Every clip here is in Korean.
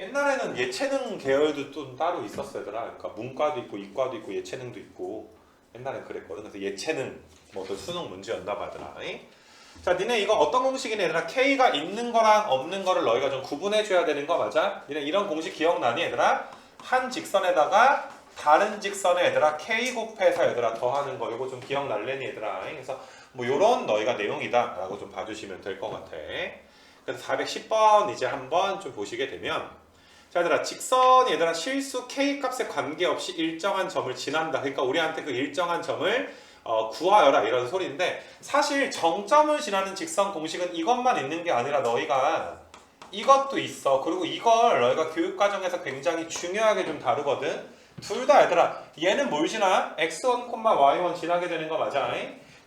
옛날에는 예체능 계열도 또 따로 있었어 얘들아. 그러니까 문과도 있고 이과도 있고 예체능도 있고 옛날엔 그랬거든. 그래서 예체능 뭐 어떤 수능 문제였나 봐더라. 자, 니네 이거 어떤 공식이네 얘들아? K가 있는 거랑 없는 거를 너희가 좀 구분해 줘야 되는 거 맞아? 니네 이런 공식 기억나니 얘들아? 한 직선에다가 다른 직선에 얘들아 K 곱해서 얘들아 더하는 거 이거 좀 기억날래니 얘들아? 그래서 뭐 요런 너희가 내용이다 라고 좀 봐주시면 될 것 같아. 그래서 410번 이제 한번 좀 보시게 되면 자 얘들아 직선이 얘들아 실수 K 값에 관계없이 일정한 점을 지난다. 그러니까 우리한테 그 일정한 점을 구하여라 이런 소리인데 사실 정점을 지나는 직선 공식은 이것만 있는 게 아니라 너희가 이것도 있어. 그리고 이걸 너희가 교육과정에서 굉장히 중요하게 좀 다루거든. 둘 다 얘들아 얘는 뭘 지나? x1, y1 지나게 되는 거 맞아?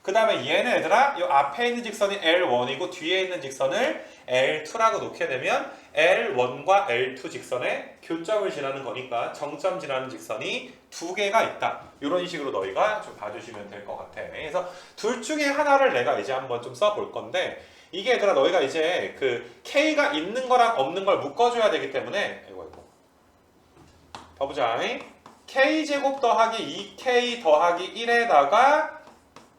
그 다음에 얘는 얘들아 이 앞에 있는 직선이 L1이고 뒤에 있는 직선을 L2라고 놓게 되면 L1과 L2 직선의 교점을 지나는 거니까 정점 지나는 직선이 두 개가 있다. 이런 식으로 너희가 좀 봐주시면 될 것 같아. 그래서 둘 중에 하나를 내가 이제 한번 좀 써볼 건데 이게 얘들아 너희가 이제 그 K가 있는 거랑 없는 걸 묶어줘야 되기 때문에 이거 봐보자. K제곱 더하기 2K 더하기 1에다가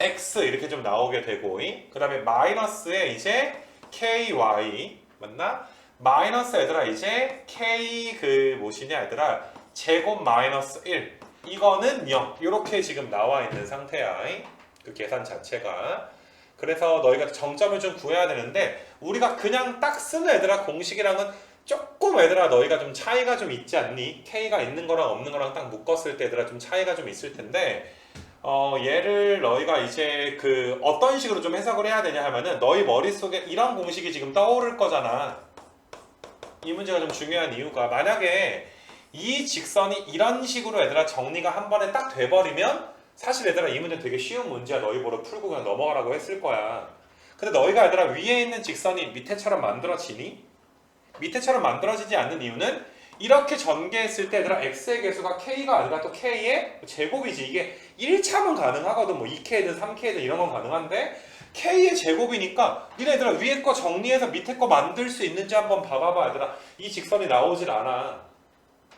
X 이렇게 좀 나오게 되고 그 다음에 마이너스에 이제 KY 맞나? 마이너스 얘들아 이제 K 그 무엇이냐 얘들아 제곱 마이너스 1 이거는 0 이렇게 지금 나와 있는 상태야. 그 계산 자체가. 그래서 너희가 정점을 좀 구해야 되는데 우리가 그냥 딱 쓰는 얘들아 공식이랑은 조금 얘들아 너희가 좀 차이가 좀 있지 않니? K가 있는 거랑 없는 거랑 딱 묶었을 때 얘들아 좀 차이가 좀 있을 텐데 얘를 너희가 이제 그 어떤 식으로 좀 해석을 해야 되냐 하면은 너희 머릿속에 이런 공식이 지금 떠오를 거잖아. 이 문제가 좀 중요한 이유가 만약에 이 직선이 이런 식으로 얘들아 정리가 한 번에 딱 돼버리면 사실 얘들아 이 문제 되게 쉬운 문제야. 너희 보러 풀고 그냥 넘어가라고 했을 거야. 근데 너희가 얘들아 위에 있는 직선이 밑에처럼 만들어지니? 밑에처럼 만들어지지 않는 이유는 이렇게 전개했을 때 얘들아 x의 개수가 k가 아니라 또 k의 제곱이지. 이게 1차면 가능하거든. 뭐 2k든 3k든 이런 건 가능한데 k의 제곱이니까 니네들아 위에 거 정리해서 밑에 거 만들 수 있는지 한번 봐봐봐 얘들아. 이 직선이 나오질 않아.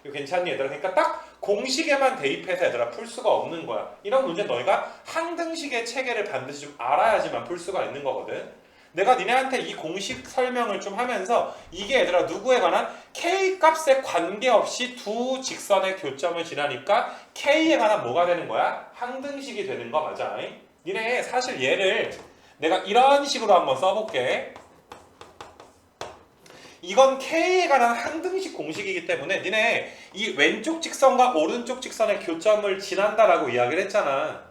이거 괜찮니 얘들아? 그러니까 딱 공식에만 대입해서 얘들아 풀 수가 없는 거야. 이런 문제 너희가 항등식의 체계를 반드시 좀 알아야지만 풀 수가 있는 거거든. 내가 니네한테 이 공식 설명을 좀 하면서 이게 얘들아 누구에 관한 K 값에 관계없이 두 직선의 교점을 지나니까 K에 관한 뭐가 되는 거야? 항등식이 되는 거 맞아. 니네 사실 얘를 내가 이런 식으로 한번 써볼게. 이건 K에 관한 항등식 공식이기 때문에 니네 이 왼쪽 직선과 오른쪽 직선의 교점을 지난다라고 이야기를 했잖아.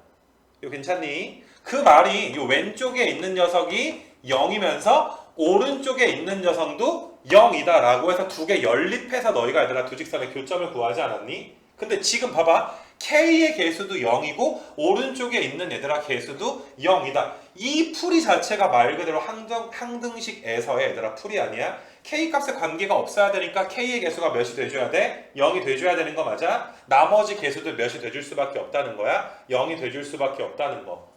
이거 괜찮니? 그 말이 이 왼쪽에 있는 녀석이 0이면서 오른쪽에 있는 녀석도 0이다 라고 해서 두 개 연립해서 너희가 얘들아 두 직선의 교점을 구하지 않았니? 근데 지금 봐봐 K의 개수도 0이고 오른쪽에 있는 얘들아 개수도 0이다. 이 풀이 자체가 말 그대로 항등식에서의 얘들아 풀이 아니야? K 값에 관계가 없어야 되니까 K의 개수가 몇이 돼줘야 돼? 0이 돼줘야 되는 거 맞아? 나머지 개수들 몇이 돼줄 수밖에 없다는 거야? 0이 돼줄 수밖에 없다는 거.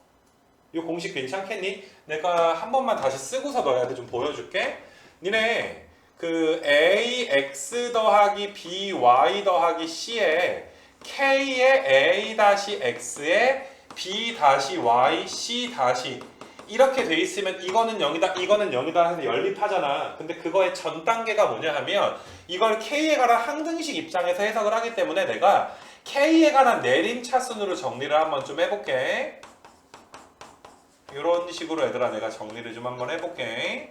이 공식 괜찮겠니? 내가 한 번만 다시 쓰고서 너희한테 좀 보여줄게. 니네 그 ax 더하기 by 더하기 c에 k의 a 다시 x에 b 다시 y c 다시 이렇게 돼 있으면 이거는 0이다 이거는 0이다 해서 연립하잖아. 근데 그거의 전 단계가 뭐냐 하면 이걸 k에 관한 항등식 입장에서 해석을 하기 때문에 내가 k에 관한 내림차순으로 정리를 한번 좀 해볼게. 이런 식으로 얘들아 내가 정리를 좀 한번 해볼게.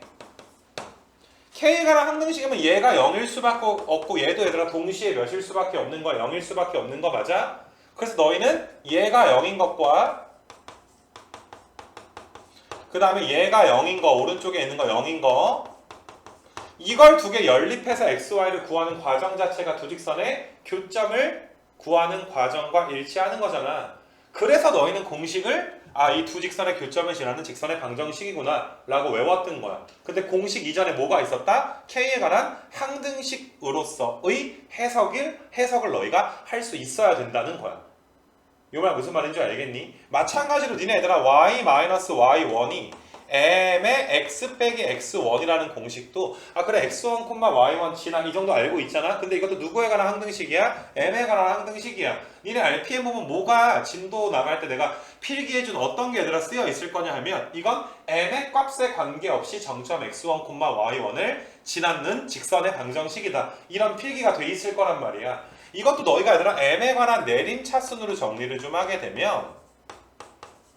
K에 관한 항등식이면 얘가 0일 수밖에 없고 얘도 얘들아 동시에 몇일 수밖에 없는 거야. 0일 수밖에 없는 거 맞아? 그래서 너희는 얘가 0인 것과 그 다음에 얘가 0인 거 오른쪽에 있는 거 0인 거 이걸 두 개 연립해서 XY를 구하는 과정 자체가 두 직선의 교점을 구하는 과정과 일치하는 거잖아. 그래서 너희는 공식을 이 두 직선의 교점을 지나는 직선의 방정식이구나 라고 외웠던 거야. 근데 공식 이전에 뭐가 있었다? K에 관한 항등식으로서의 해석을 너희가 할 수 있어야 된다는 거야. 이 말 무슨 말인지 알겠니? 마찬가지로 니네 얘들아 y-y1이 m의 x 빼기 x1이라는 공식도 그래 x1, y1 지나 이 정도 알고 있잖아. 근데 이것도 누구에 관한 항등식이야? m에 관한 항등식이야. 니네 RPM 보면 뭐가 진도 나갈 때 내가 필기해준 어떤 게 얘들아 쓰여 있을 거냐 하면 이건 m의 값에 관계없이 정점 x1, y1을 지나는 직선의 방정식이다. 이런 필기가 돼 있을 거란 말이야. 이것도 너희가 얘들아 m에 관한 내림차순으로 정리를 좀 하게 되면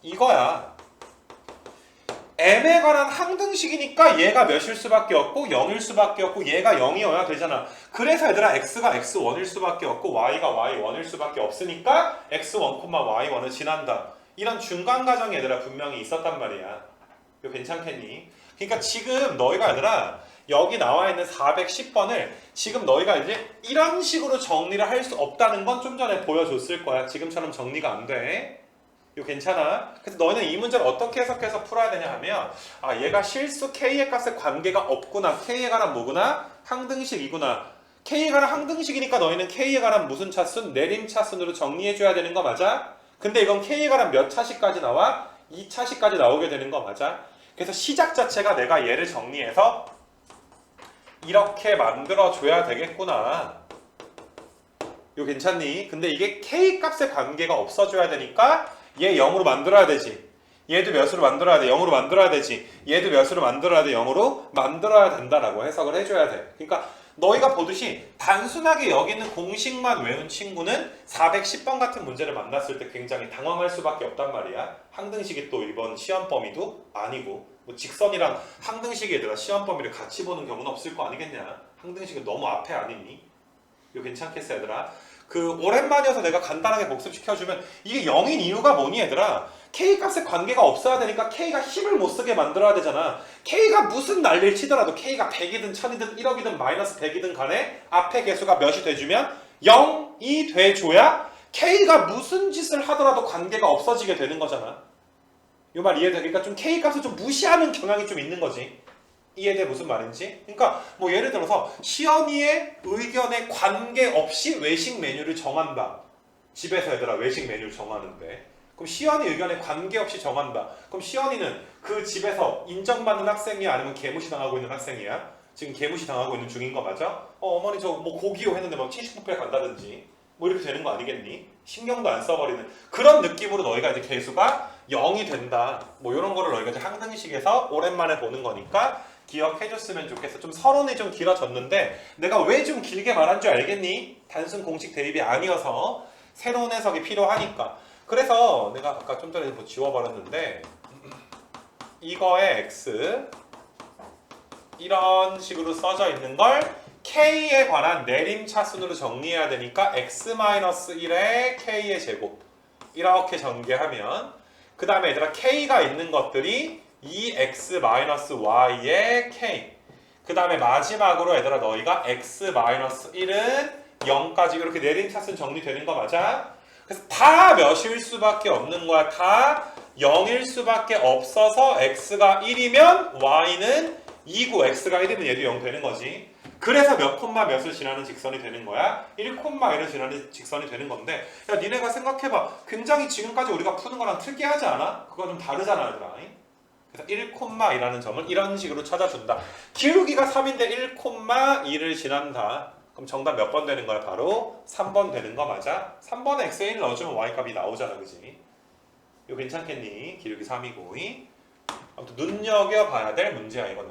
이거야. m에 관한 항등식이니까 얘가 몇일 수밖에 없고 0일 수밖에 없고 얘가 0이어야 되잖아. 그래서 얘들아 x가 x1일 수밖에 없고 y가 y1일 수밖에 없으니까 x1, y1을 지난다. 이런 중간 과정이 얘들아 분명히 있었단 말이야. 이거 괜찮겠니? 그러니까 지금 너희가 얘들아 여기 나와 있는 410번을 지금 너희가 이제 이런 식으로 정리를 할 수 없다는 건 좀 전에 보여줬을 거야. 지금처럼 정리가 안 돼. 이거 괜찮아? 그래서 너희는 이 문제를 어떻게 해석해서 풀어야 되냐 하면 얘가 실수 K의 값에 관계가 없구나. K에 관한 뭐구나? 항등식이구나. K에 관한 항등식이니까 너희는 K에 관한 무슨 차순? 내림차순으로 정리해줘야 되는 거 맞아? 근데 이건 K에 관한 몇 차식까지 나와? 2차식까지 나오게 되는 거 맞아? 그래서 시작 자체가 내가 얘를 정리해서 이렇게 만들어줘야 되겠구나. 이거 괜찮니? 근데 이게 K 값에 관계가 없어져야 되니까 얘 0으로 만들어야 되지. 얘도 몇으로 만들어야 돼? 0으로 만들어야 되지. 얘도 몇으로 만들어야 돼? 0으로 만들어야 된다라고 해석을 해줘야 돼. 그러니까 너희가 보듯이 단순하게 여기 있는 공식만 외운 친구는 410번 같은 문제를 만났을 때 굉장히 당황할 수밖에 없단 말이야. 항등식이 또 이번 시험 범위도 아니고 뭐 직선이랑 항등식이 얘들아 시험 범위를 같이 보는 경우는 없을 거 아니겠냐. 항등식은 너무 앞에 아니니? 이거 괜찮겠어 얘들아? 오랜만이어서 내가 간단하게 복습시켜주면 이게 0인 이유가 뭐니 얘들아? K 값에 관계가 없어야 되니까 K가 힘을 못 쓰게 만들어야 되잖아. K가 무슨 난리를 치더라도 K가 100이든 1000이든 1억이든 마이너스 100이든 간에 앞에 개수가 몇이 돼주면 0이 돼줘야 K가 무슨 짓을 하더라도 관계가 없어지게 되는 거잖아. 이 말 이해돼? 그러니까 좀 K 값을 좀 무시하는 경향이 좀 있는 거지. 이해돼 무슨 말인지? 그러니까 뭐 예를 들어서 시연이의 의견에 관계없이 외식 메뉴를 정한다. 집에서 얘들아 외식 메뉴를 정하는데 그럼 시연이 의견에 관계없이 정한다. 그럼 시연이는 그 집에서 인정받는 학생이야? 아니면 개무시 당하고 있는 학생이야? 지금 개무시 당하고 있는 중인 거 맞아? 어머니 저 뭐 고기요 했는데 막 70부페 간다든지 뭐 이렇게 되는 거 아니겠니? 신경도 안 써버리는 그런 느낌으로 너희가 이제 개수가 0이 된다. 뭐 이런 거를 너희가 이제 항등식에서 오랜만에 보는 거니까 기억해줬으면 좋겠어. 좀 서론이 좀 길어졌는데 내가 왜 좀 길게 말한 줄 알겠니? 단순 공식 대입이 아니어서 새로운 해석이 필요하니까. 그래서 내가 아까 좀 전에 뭐 지워버렸는데 이거의 x 이런 식으로 써져 있는 걸 K에 관한 내림차순으로 정리해야 되니까 x-1의 K의 제곱 이렇게 전개하면 그 다음에 얘들아 K가 있는 것들이 2x-y의 K 그 다음에 마지막으로 얘들아 너희가 x-1은 0까지 이렇게 내림차순 정리되는 거 맞아? 그래서 다 몇일 수밖에 없는 거야. 다 0일 수밖에 없어서 x가 1이면 y는 2고 x가 1이면 얘도 0 되는 거지. 그래서 몇 콤마 몇을 지나는 직선이 되는 거야? 1콤마 1을 지나는 직선이 되는 건데 야 니네가 생각해봐. 굉장히 지금까지 우리가 푸는 거랑 특이하지 않아? 그거 좀 다르잖아 얘들아. 그래서 1콤마이라는 점을 이런 식으로 찾아준다. 기울기가 3인데 1콤마2를 지난다. 그럼 정답 몇 번 되는 거야? 바로 3번 되는 거 맞아? 3번에 x에 1 넣어주면 y값이 나오잖아. 그지? 이거 괜찮겠니? 기울기 3이고 아무튼 눈여겨봐야 될 문제야 이거는.